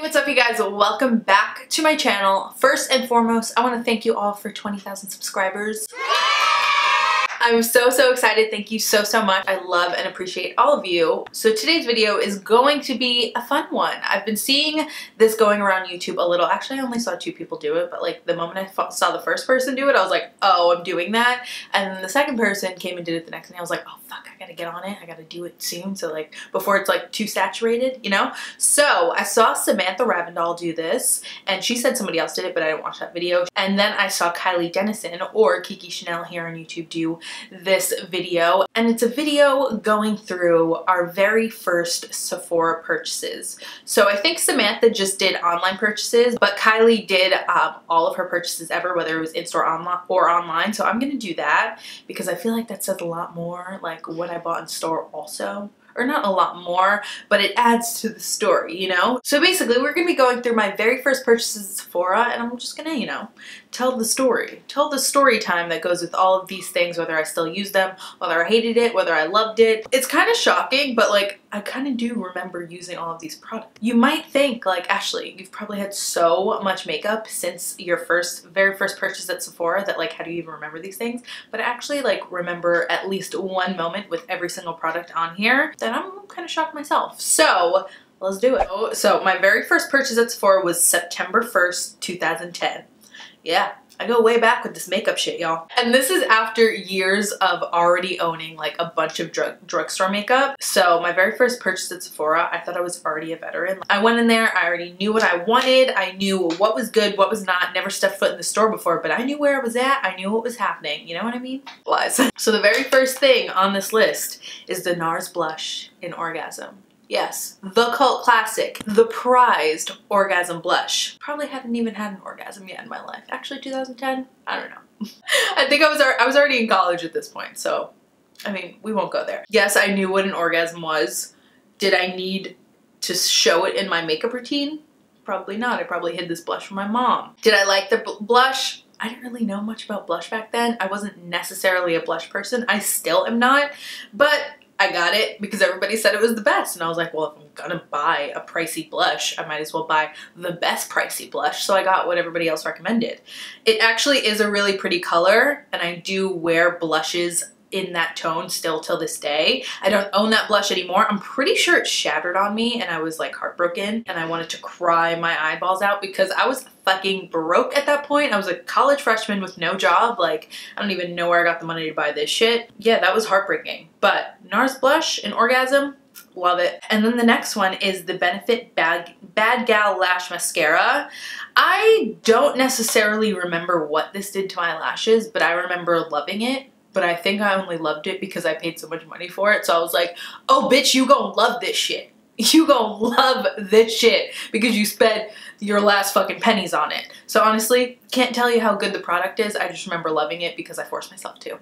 What's up, you guys? Welcome back to my channel. First and foremost, I want to thank you all for 20,000 subscribers. I'm so excited. Thank you so much. I love and appreciate all of you. So today's video is going to be a fun one. I've been seeing this going around YouTube a little. Actually, I only saw 2 people do it, but like the moment I saw the first person do it, I was like, oh, I'm doing that. And then the second person came and did it the next day. I was like, oh fuck, I gotta get on it. I gotta do it soon. So like before it's like too saturated, you know? So I saw Samantha Ravndal do this and she said somebody else did it, but I didn't watch that video. And then I saw Kylie Dennison or Kiki Chanel here on YouTube do this video, and it's a video going through our very first Sephora purchases. So I think Samantha just did online purchases, but Kylie did all of her purchases ever, whether it was in-store or online. So I'm gonna do that because I feel like that says a lot more, like what I bought in store also. Or not a lot more, but it adds to the story, you know? So basically, we're gonna be going through my very first purchases at Sephora, and I'm just gonna, you know, tell the story. Tell the story time that goes with all of these things, whether I still use them, whether I hated it, whether I loved it. It's kind of shocking, but like, I kind of do remember using all of these products. You might think, like, Ashley, you've probably had so much makeup since your very first purchase at Sephora that like, how do you even remember these things? But I actually like remember at least one moment with every single product on here that I'm kind of shocked myself. So let's do it. So my very first purchase at Sephora was September 1st, 2010. Yeah, I go way back with this makeup shit, y'all. And this is after years of already owning like a bunch of drugstore makeup. So my very first purchase at Sephora, I thought I was already a veteran. I went in there, I already knew what I wanted. I knew what was good, what was not. Never stepped foot in the store before, but I knew where I was at. I knew what was happening. You know what I mean? Lies. So the very first thing on this list is the NARS blush in Orgasm. Yes, the cult classic, the prized orgasm blush. Probably hadn't even had an orgasm yet in my life. Actually, 2010? I don't know. I think I was already in college at this point, so I mean, we won't go there. Yes, I knew what an orgasm was. Did I need to show it in my makeup routine? Probably not. I probably hid this blush from my mom. Did I like the blush? I didn't really know much about blush back then. I wasn't necessarily a blush person. I still am not, but I got it because everybody said it was the best. And I was like, well, if I'm gonna buy a pricey blush, I might as well buy the best pricey blush. So I got what everybody else recommended. It actually is a really pretty color, and I do wear blushes in that tone still till this day. I don't own that blush anymore. I'm pretty sure it shattered on me and I was like heartbroken and I wanted to cry my eyeballs out because I was fucking broke at that point. I was a college freshman with no job. Like, I don't even know where I got the money to buy this shit. Yeah, that was heartbreaking. But NARS blush in Orgasm, love it. And then the next one is the Benefit Bad Gal Lash Mascara. I don't necessarily remember what this did to my lashes, but I remember loving it. But I think I only loved it because I paid so much money for it. So I was like, oh bitch, you gon' love this shit. You gon' love this shit because you spent your last fucking pennies on it. So honestly, can't tell you how good the product is. I just remember loving it because I forced myself to.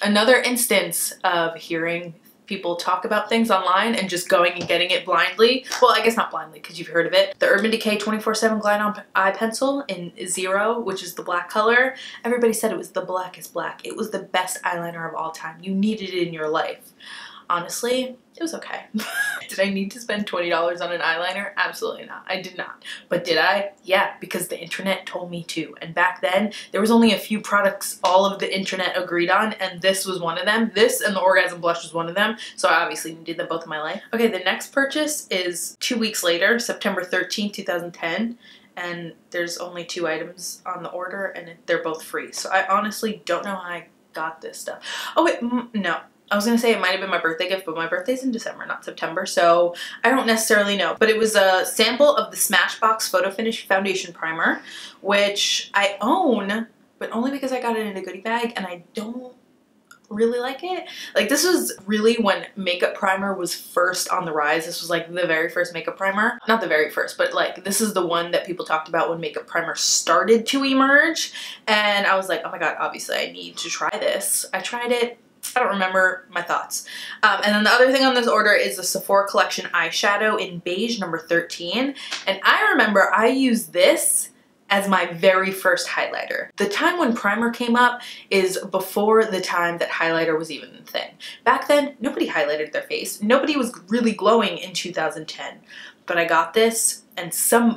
Another instance of hearing people talk about things online and just going and getting it blindly. Well, I guess not blindly because you've heard of it. The Urban Decay 24/7 Glide On Eye Pencil in Zero, which is the black color. Everybody said it was the blackest black. It was the best eyeliner of all time. You needed it in your life. Honestly, it was okay. Did I need to spend $20 on an eyeliner? Absolutely not. I did not. But did I? Yeah, because the internet told me to. And back then, there was only a few products all of the internet agreed on, and this was one of them. This and the Orgasm blush was one of them, so I obviously needed them both in my life. Okay, the next purchase is 2 weeks later, September 13th, 2010. And there's only 2 items on the order, and they're both free. So I honestly don't know how I got this stuff. Oh wait, no. I was gonna say it might have been my birthday gift, but my birthday's in December, not September, so I don't necessarily know. But it was a sample of the Smashbox Photo Finish Foundation Primer, which I own, but only because I got it in a goodie bag, and I don't really like it. Like, this was really when makeup primer was first on the rise. This was like the very first makeup primer. Not the very first, but like this is the one that people talked about when makeup primer started to emerge. And I was like, oh my god, obviously I need to try this. I tried it. I don't remember my thoughts. And then the other thing on this order is the Sephora Collection eyeshadow in beige number 13. And I remember I used this as my very first highlighter. The time when primer came up is before the time that highlighter was even a thing. Back then, nobody highlighted their face. Nobody was really glowing in 2010. but I got this, and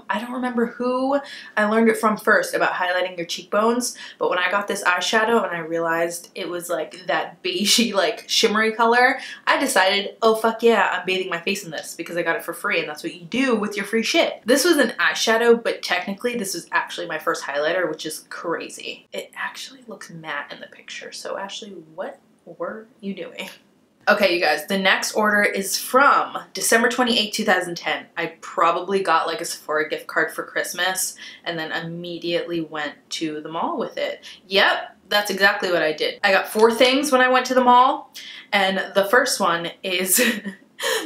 I don't remember who I learned it from first about highlighting your cheekbones, but when I got this eyeshadow and I realized it was like that beigey, like shimmery color, I decided, oh fuck yeah, I'm bathing my face in this because I got it for free, and that's what you do with your free shit. This was an eyeshadow, but technically this was actually my first highlighter, which is crazy. It actually looks matte in the picture, so Ashley, what were you doing? Okay, you guys, the next order is from December 28, 2010. I probably got like a Sephora gift card for Christmas and then immediately went to the mall with it. Yep, that's exactly what I did. I got 4 things when I went to the mall, and the first one is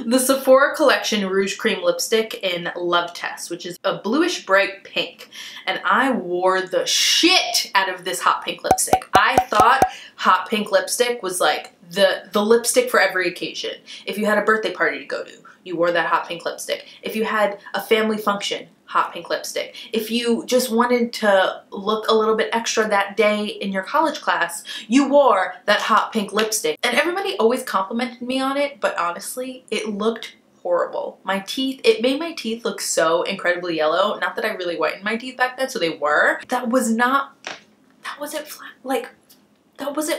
the Sephora Collection Rouge Cream Lipstick in Love Test, which is a bluish bright pink. And I wore the shit out of this hot pink lipstick. I thought hot pink lipstick was like the lipstick for every occasion. If you had a birthday party to go to, you wore that hot pink lipstick. If you had a family function, hot pink lipstick. If you just wanted to look a little bit extra that day in your college class, you wore that hot pink lipstick. And everybody always complimented me on it, but honestly, it looked horrible. My teeth, it made my teeth look so incredibly yellow. Not that I really whitened my teeth back then, so they were. That wasn't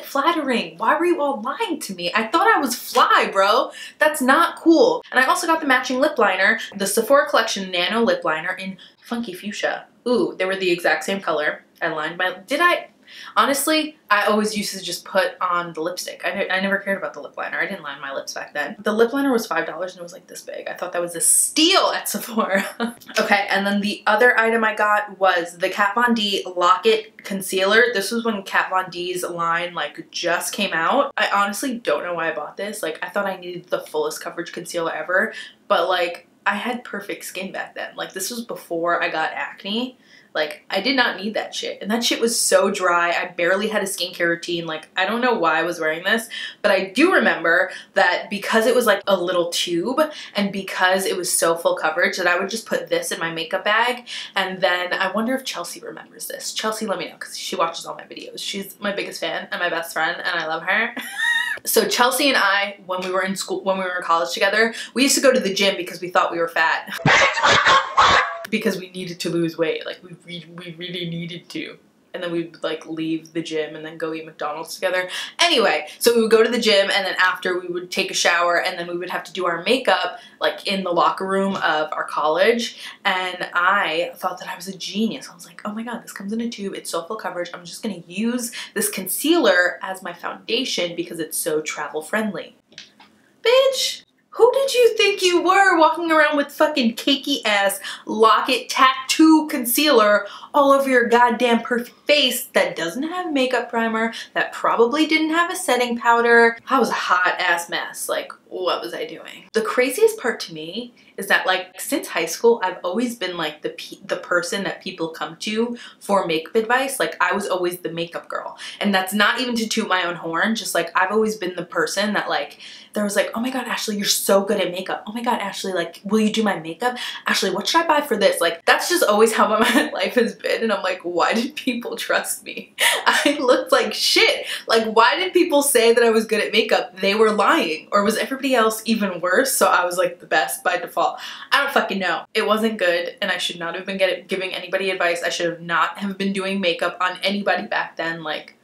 flattering. Why were you all lying to me? I thought I was fly, bro. That's not cool. And I also got the matching lip liner, the Sephora Collection Nano Lip Liner in Funky Fuchsia. Ooh, they were the exact same color. I lined my, honestly, I always used to just put on the lipstick. I never cared about the lip liner. I didn't line my lips back then. The lip liner was $5 and it was like this big. I thought that was a steal at Sephora. Okay, and then the other item I got was the Kat Von D Lock-It Concealer. This was when Kat Von D's line like just came out. I honestly don't know why I bought this. Like, I thought I needed the fullest coverage concealer ever, but like I had perfect skin back then. Like, this was before I got acne. Like, I did not need that shit. And that shit was so dry. I barely had a skincare routine. Like, I don't know why I was wearing this, but I do remember that because it was like a little tube and because it was so full coverage that I would just put this in my makeup bag. And then I wonder if Chelsea remembers this. Chelsea, let me know, because she watches all my videos. She's my biggest fan and my best friend, and I love her. So Chelsea and I, when we were in school, when we were in college together, we used to go to the gym because we thought we were fat. Because we needed to lose weight. Like, we really needed to. And then we'd like leave the gym and then go eat McDonald's together. Anyway, so we would go to the gym, and then after we would take a shower, and then we would have to do our makeup like in the locker room of our college. And I thought that I was a genius. I was like, oh my god, this comes in a tube, it's so full coverage, I'm just gonna use this concealer as my foundation because it's so travel friendly. Bitch! Who did you think you were walking around with fucking cakey ass Lock-It tattoo concealer all over your goddamn perfect face that doesn't have makeup primer, that probably didn't have a setting powder? I was a hot ass mess. Like, what was I doing? The craziest part to me is that like since high school, I've always been like the person that people come to for makeup advice. Like, I was always the makeup girl. And that's not even to toot my own horn, just like I've always been the person that like, there was like, oh my god, Ashley, you're so good at makeup. Oh my god, Ashley, like, will you do my makeup? Ashley, what should I buy for this? Like, that's just always how my life has been. And I'm like, why did people trust me? I looked like shit. Like, why did people say that I was good at makeup? They were lying. Or was everybody else even worse? So I was like the best by default. I don't fucking know. It wasn't good, and I should not have been giving anybody advice. I should have not have been doing makeup on anybody back then. Like,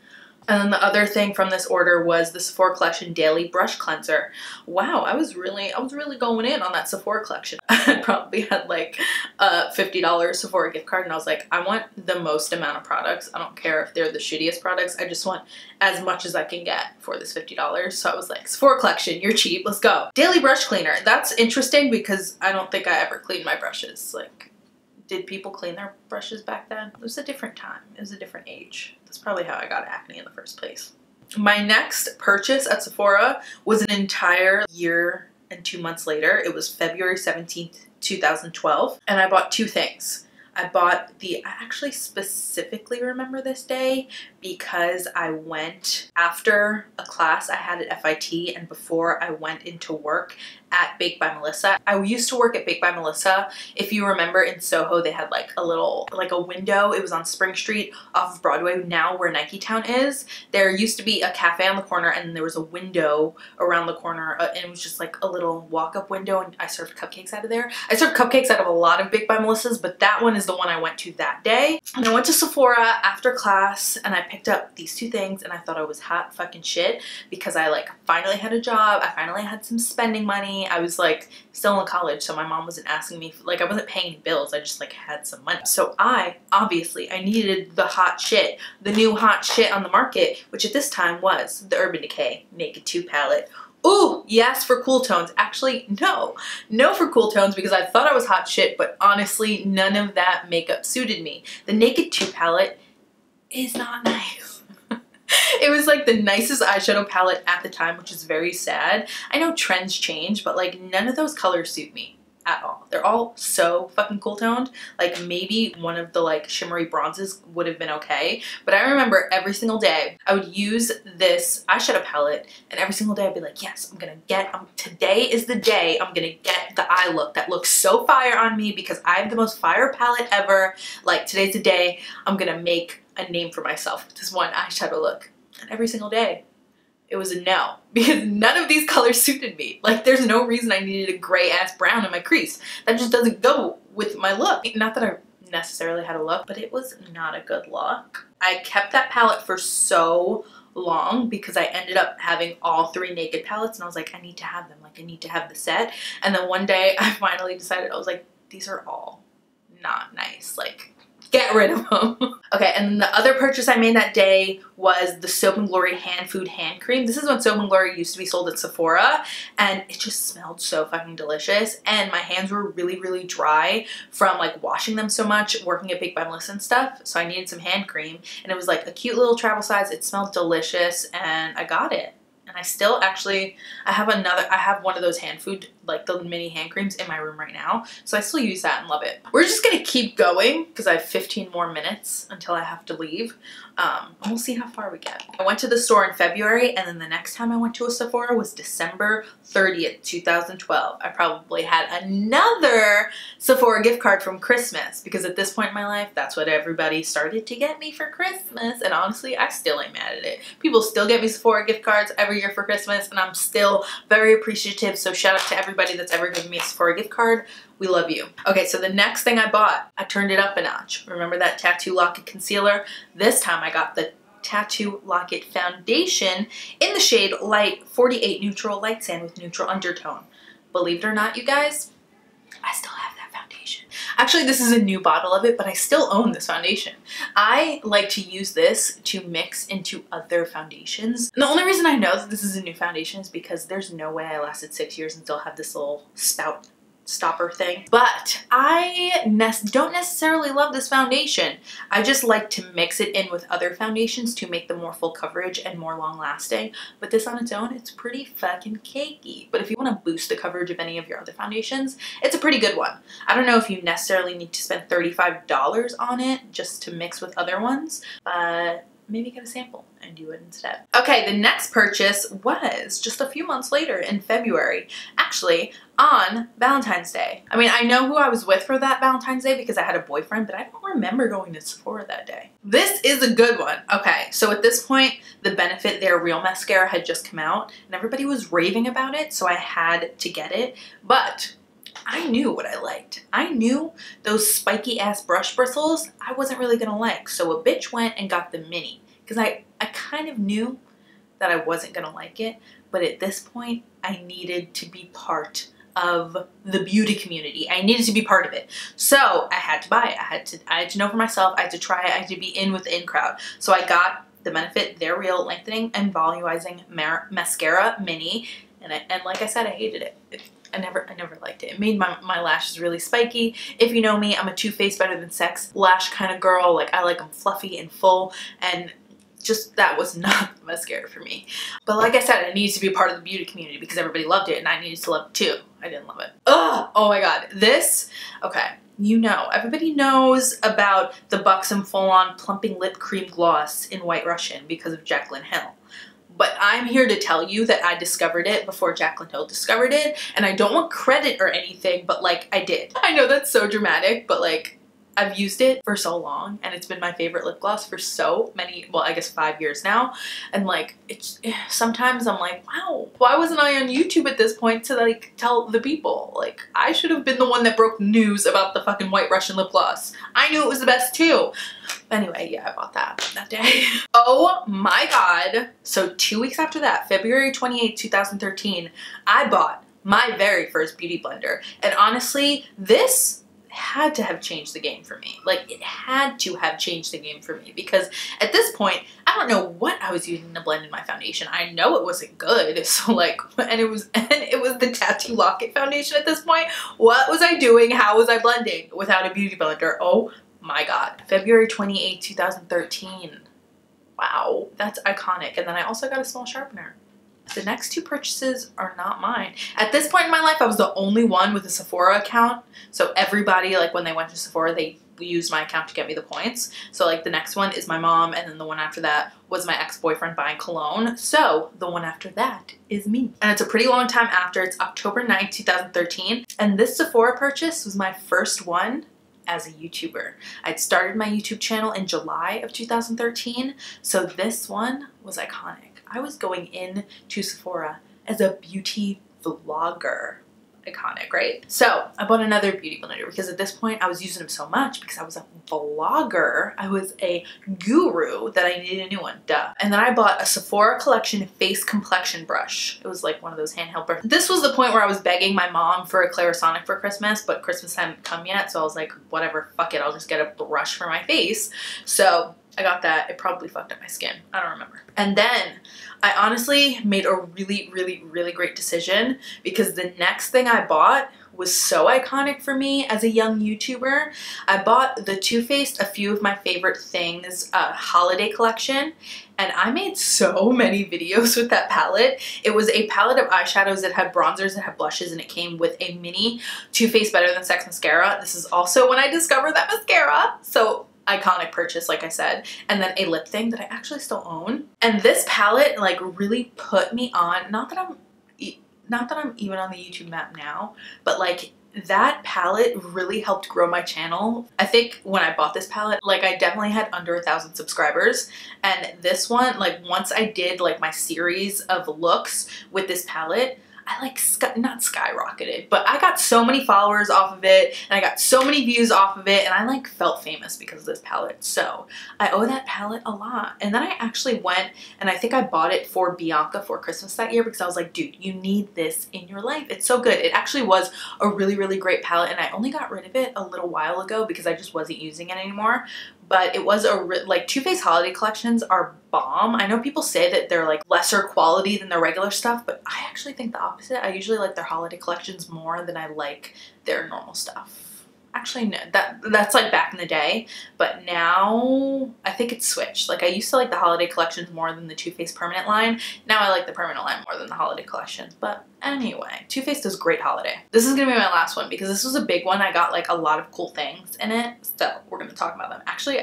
and then the other thing from this order was the Sephora Collection Daily Brush Cleanser. Wow, I was really going in on that Sephora collection. I probably had like a $50 Sephora gift card, and I was like, I want the most amount of products. I don't care if they're the shittiest products. I just want as much as I can get for this $50. So I was like, Sephora Collection, you're cheap, let's go. Daily Brush Cleaner. That's interesting because I don't think I ever cleaned my brushes. Like, did people clean their brushes back then? It was a different time. It was a different age. That's probably how I got acne in the first place. My next purchase at Sephora was an entire year and 2 months later. It was February 17th, 2012. And I bought 2 things. I actually specifically remember this day because I went after a class I had at FIT and before I went into work at Baked by Melissa. I used to work at Baked by Melissa. If you remember, in Soho, they had like a little, like a window. It was on Spring Street off of Broadway, now where Nike Town is. There used to be a cafe on the corner, and there was a window around the corner, and it was just like a little walk-up window, and I served cupcakes out of there. I served cupcakes out of a lot of Baked by Melissa's, but that one is the one I went to that day. And I went to Sephora after class, and I picked up these two things, and I thought I was hot fucking shit because I like finally had a job. I finally had some spending money. I was like still in college, so my mom wasn't asking me, like I wasn't paying bills. I just like had some money. So I needed the hot shit, the new hot shit on the market, which at this time was the Urban Decay Naked 2 palette. Ooh, yes for cool tones. Actually, no for cool tones because I thought I was hot shit, but honestly, none of that makeup suited me. The Naked 2 palette is not nice. It was like the nicest eyeshadow palette at the time, which is very sad. I know trends change, but like none of those colors suit me at all. They're all so fucking cool toned. Like maybe one of the like shimmery bronzes would have been okay, but I remember every single day I would use this eyeshadow palette, and every single day I'd be like, yes, I'm gonna get, today is the day I'm gonna get the eye look that looks so fire on me because I have the most fire palette ever. Like today's the day I'm gonna make a name for myself with this one eyeshadow look. And every single day it was a no, because none of these colors suited me. Like there's no reason I needed a gray ass brown in my crease. That just doesn't go with my look. Not that I necessarily had a look, but it was not a good look. I kept that palette for so long because I ended up having all 3 Naked palettes, and I was like, I need to have them. Like I need to have the set. And then one day I finally decided, I was like, these are all not nice. Like get rid of them. Okay, and the other purchase I made that day was the Soap & Glory Hand Food Hand Cream. This is when Soap & Glory used to be sold at Sephora, and it just smelled so fucking delicious, and my hands were really, really dry from like washing them so much, working at Baked by Melissa and stuff, so I needed some hand cream, and it was like a cute little travel size. It smelled delicious, and I got it. And I still actually, I have one of those hand food, like the mini hand creams in my room right now. So I still use that and love it. We're just gonna keep going because I have 15 more minutes until I have to leave. And we'll see how far we get. I went to the store in February, and then the next time I went to a Sephora was December 30th, 2012. I probably had another Sephora gift card from Christmas because at this point in my life, that's what everybody started to get me for Christmas. And honestly, I still ain't mad at it. People still get me Sephora gift cards every year for Christmas, and I'm still very appreciative. So shout out to everybody that's ever given me a Sephora gift card. We love you. Okay, so the next thing I bought, I turned it up a notch. Remember that Tattoo Lock-It concealer? This time I got the Tattoo Lock-It foundation in the shade Light 48 Neutral Light Sand with neutral undertone. Believe it or not, you guys, I still have that foundation. Actually, this is a new bottle of it, but I still own this foundation. I like to use this to mix into other foundations. And the only reason I know that this is a new foundation is because there's no way I lasted 6 years and still have this little spout stopper thing. But I don't necessarily love this foundation. I just like to mix it in with other foundations to make them more full coverage and more long lasting. But this on its own, it's pretty fucking cakey. But if you want to boost the coverage of any of your other foundations, it's a pretty good one. I don't know if you necessarily need to spend $35 on it just to mix with other ones, but maybe get a sample and do it instead. Okay, the next purchase was just a few months later in February, actually on Valentine's Day. I mean, I know who I was with for that Valentine's Day because I had a boyfriend, but I don't remember going to Sephora that day. This is a good one. Okay, so at this point, the Benefit Their Real Mascara had just come out and everybody was raving about it, so I had to get it, but I knew what I liked. I knew those spiky ass brush bristles I wasn't really gonna like, so a bitch went and got the mini because I kind of knew that I wasn't gonna like it, but at this point I needed to be part of the beauty community. I needed to be part of it, so I had to buy it. I had to know for myself. I had to try it. I had to be in with the in crowd. So I got the Benefit Their Real Lengthening and Volumizing Mascara Mini, and like I said, I hated it. I never liked it. It made my lashes really spiky. If you know me, I'm a Too Faced Better Than Sex lash kind of girl. Like I like them fluffy and full, and just that was not the mascara for me. But like I said, I needed to be a part of the beauty community because everybody loved it and I needed to love it too. I didn't love it. Ugh! Oh my god. This, okay, you know, everybody knows about the Buxom Full On Plumping Lip Cream Gloss in White Russian because of Jaclyn Hill. but I'm here to tell you that I discovered it before Jaclyn Hill discovered it, and I don't want credit or anything, but like I did. I know that's so dramatic, but like I've used it for so long and it's been my favorite lip gloss for so many, well, I guess 5 years now. And like, sometimes I'm like, wow, why wasn't I on YouTube at this point to like tell the people? Like, I should have been the one that broke news about the fucking White Russian lip gloss. I knew it was the best too. Anyway, yeah, I bought that day. Oh my God. So 2 weeks after that, February 28th, 2013, I bought my very first beauty blender. And honestly, this had to have changed the game for me. Like, it had to have changed the game for me, because at this point I don't know what I was using to blend in my foundation. I know it wasn't good, so like, and it was the Tattoo Lock-It foundation at this point. What was I doing? How was I blending without a beauty blender? Oh my God. February 28th, 2013. Wow, that's iconic. And then I also got a small sharpener. The next two purchases are not mine. At this point in my life, I was the only one with a Sephora account. So everybody, like when they went to Sephora, they used my account to get me the points. So like the next one is my mom, and then the one after that was my ex-boyfriend buying cologne. So the one after that is me. And it's a pretty long time after. It's October 9th, 2013. And this Sephora purchase was my first one as a YouTuber. I'd started my YouTube channel in July of 2013. So this one was iconic. I was going in to Sephora as a beauty vlogger. Iconic, right? So I bought another beauty blender because at this point I was using them so much because I was a vlogger. I was a guru that I needed a new one, duh. And then I bought a Sephora Collection face complexion brush. It was like one of those handheld brushes. This was the point where I was begging my mom for a Clarisonic for Christmas, but Christmas hadn't come yet, so I was like, whatever, fuck it, I'll just get a brush for my face. So I got that. It probably fucked up my skin. I don't remember. And then I honestly made a really great decision, because the next thing I bought was so iconic for me as a young YouTuber. I bought the Too Faced A Few of My Favorite Things holiday collection, and I made so many videos with that palette. It was a palette of eyeshadows that had bronzers, that had blushes, and it came with a mini Too Faced Better Than Sex mascara. This is also when I discovered that mascara. So iconic purchase, like I said. And then a lip thing that I actually still own. And this palette like really put me on, not that I'm even on the YouTube map now, but like that palette really helped grow my channel. I think when I bought this palette, like I definitely had under 1,000 subscribers, and this one, like once I did like my series of looks with this palette, I like not skyrocketed, but I got so many followers off of it, and I got so many views off of it, and I like felt famous because of this palette. So I owe that palette a lot. And then I actually went and I think I bought it for Bianca for Christmas that year, because I was like, dude, you need this in your life. It's so good. It actually was a really great palette, and I only got rid of it a little while ago because I just wasn't using it anymore. But it was like Too Faced holiday collections are bomb. I know people say that they're like lesser quality than their regular stuff, but I actually think the opposite. I usually like their holiday collections more than I like their normal stuff. Actually, no, that's like back in the day, but now I think it's switched. Like I used to like the holiday collections more than the Too Faced permanent line. Now I like the permanent line more than the holiday collections. But anyway, Too Faced does great holiday. This is gonna be my last one because this was a big one. I got like a lot of cool things in it, so we're gonna talk about them. Actually,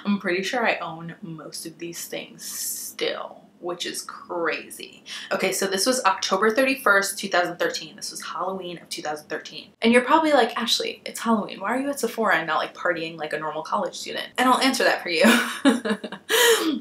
I'm pretty sure I own most of these things still, which is crazy. Okay, so this was October 31st, 2013. This was Halloween of 2013. And you're probably like, Ashley, it's Halloween. Why are you at Sephora and not like partying like a normal college student? And I'll answer that for you.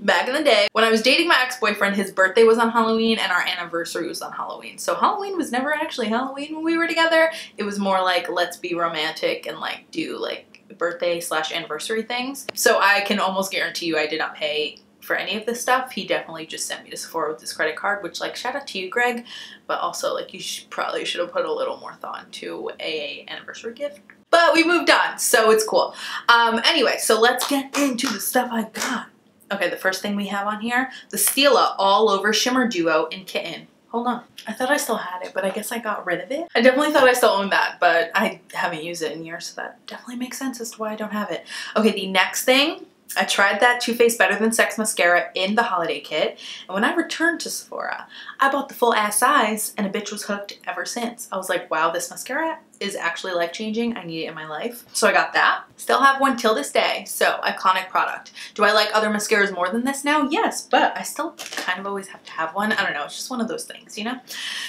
Back in the day, when I was dating my ex-boyfriend, his birthday was on Halloween and our anniversary was on Halloween. So Halloween was never actually Halloween when we were together. It was more like, let's be romantic and like do like birthday / anniversary things. So I can almost guarantee you I did not pay for any of this stuff. He definitely just sent me to Sephora with his credit card, which like shout out to you, Greg, but also like you probably should have put a little more thought into a anniversary gift. But we moved on, so it's cool. Anyway, so let's get into the stuff I got. Okay, the first thing we have on here, the Stila All Over Shimmer Duo in Kitten. Hold on. I thought I still had it, but I guess I got rid of it. I definitely thought I still owned that, but I haven't used it in years, so that definitely makes sense as to why I don't have it. Okay, the next thing I tried that Too Faced Better Than Sex mascara in the holiday kit, and when I returned to Sephora, I bought the full ass size, and a bitch was hooked ever since. I was like, wow, this mascara is actually life-changing. I need it in my life. So I got that. Still have one till this day, so iconic product. Do I like other mascaras more than this now? Yes, but I still kind of always have to have one. I don't know, it's just one of those things, you know?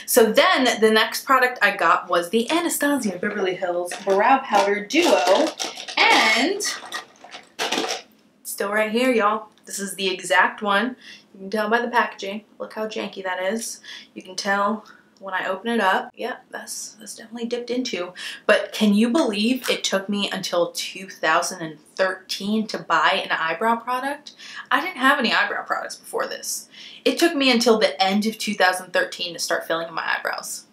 So then the next product I got was the Anastasia Beverly Hills Brow Powder Duo, and still right here, y'all. This is the exact one. You can tell by the packaging. Look how janky that is. You can tell when I open it up. Yeah, that's definitely dipped into. But can you believe it took me until 2013 to buy an eyebrow product? I didn't have any eyebrow products before this. It took me until the end of 2013 to start filling in my eyebrows.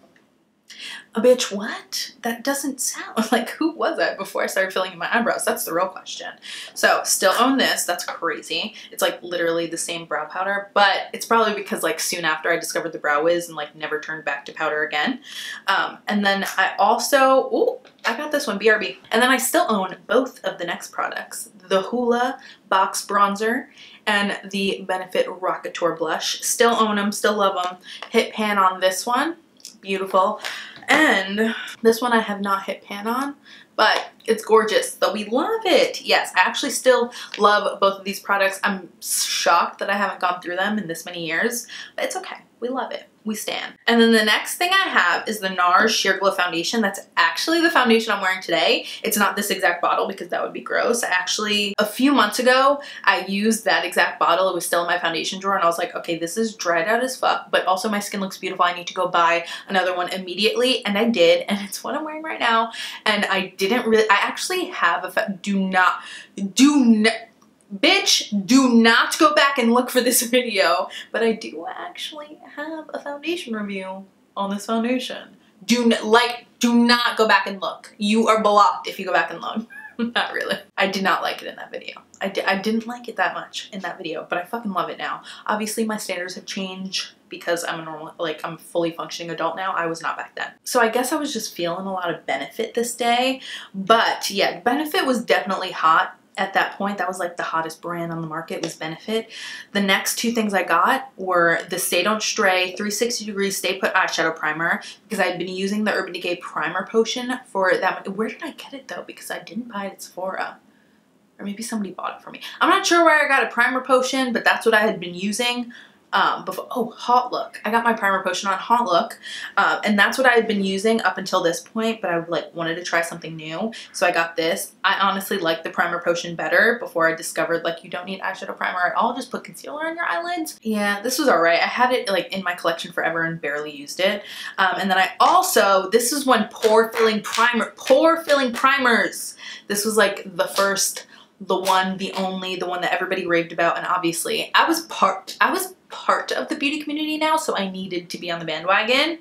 A bitch, what? That doesn't sound like, who was I before I started filling in my eyebrows? That's the real question. So still own this. That's crazy. It's like literally the same brow powder, but it's probably because like soon after I discovered the Brow Wiz and like never turned back to powder again. And then I also, ooh, I got this one, BRB. And then I still own both of the next products, the Hoola Box Bronzer and the Benefit Rockateur Blush. Still own them, still love them. Hit pan on this one. Beautiful. And this one I have not hit pan on, but it's gorgeous, so we love it. Yes, I actually still love both of these products. I'm shocked that I haven't gone through them in this many years, but it's okay. We love it. We stand. And then the next thing I have is the NARS Sheer Glow Foundation. That's actually the foundation I'm wearing today. It's not this exact bottle because that would be gross. Actually, a few months ago, I used that exact bottle. It was still in my foundation drawer and I was like, okay, this is dried out as fuck, but also my skin looks beautiful. I need to go buy another one immediately. And I did, and it's what I'm wearing right now. And I actually have bitch, do not go back and look for this video, but I do actually have a foundation review on this foundation. Do not go back and look. You are blocked if you go back and look. Not really. I did not like it in that video. I didn't like it that much in that video, but I fucking love it now. Obviously my standards have changed because I'm I'm a fully functioning adult now. I was not back then. So I guess I was just feeling a lot of Benefit this day, but yeah, Benefit was definitely hot. At that point, that was like the hottest brand on the market was Benefit. The next two things I got were the Stay Don't Stray 360 Degree Stay Put Eyeshadow Primer because I had been using the Urban Decay Primer Potion for that. Where did I get it though? Because I didn't buy it at Sephora. Or maybe somebody bought it for me. I'm not sure where I got a primer potion, but that's what I had been using. Before, oh, Hot Look. I got my primer potion on Hot Look, and that's what I had been using up until this point, but I wanted to try something new, so I got this. I honestly like the primer potion better before I discovered you don't need eyeshadow primer at all, just put concealer on your eyelids. Yeah, this was alright. I had it in my collection forever and barely used it. And then I also, this is when pore filling primers. This was the first, the one that everybody raved about, and obviously I was part of the beauty community now, so I needed to be on the bandwagon.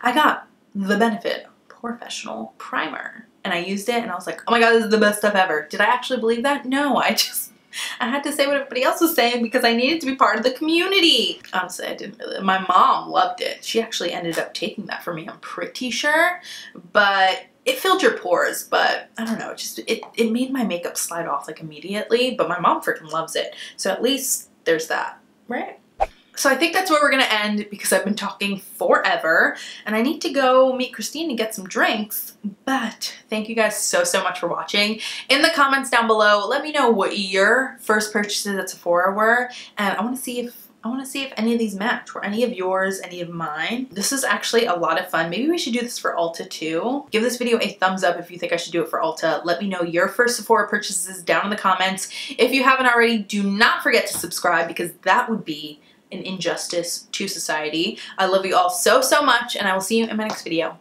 I got the Benefit Professional Primer and I used it and I was like, oh my god, this is the best stuff ever. Did I actually believe that? No, I had to say what everybody else was saying because I needed to be part of the community. Honestly, I didn't really. My mom loved it. She actually ended up taking that for me, I'm pretty sure, but it filled your pores, but I don't know, it made my makeup slide off immediately, but my mom freaking loves it. So at least there's that, right? So I think that's where we're gonna end because I've been talking forever and I need to go meet Christine and get some drinks. But thank you guys so much for watching. In the comments down below, let me know what your first purchases at Sephora were, and I want to see if any of these match. Were any of yours, any of mine? This is actually a lot of fun. Maybe we should do this for Ulta too. Give this video a thumbs up if you think I should do it for Ulta. Let me know your first Sephora purchases down in the comments. If you haven't already, do not forget to subscribe because that would be an injustice to society. I love you all so much and I will see you in my next video.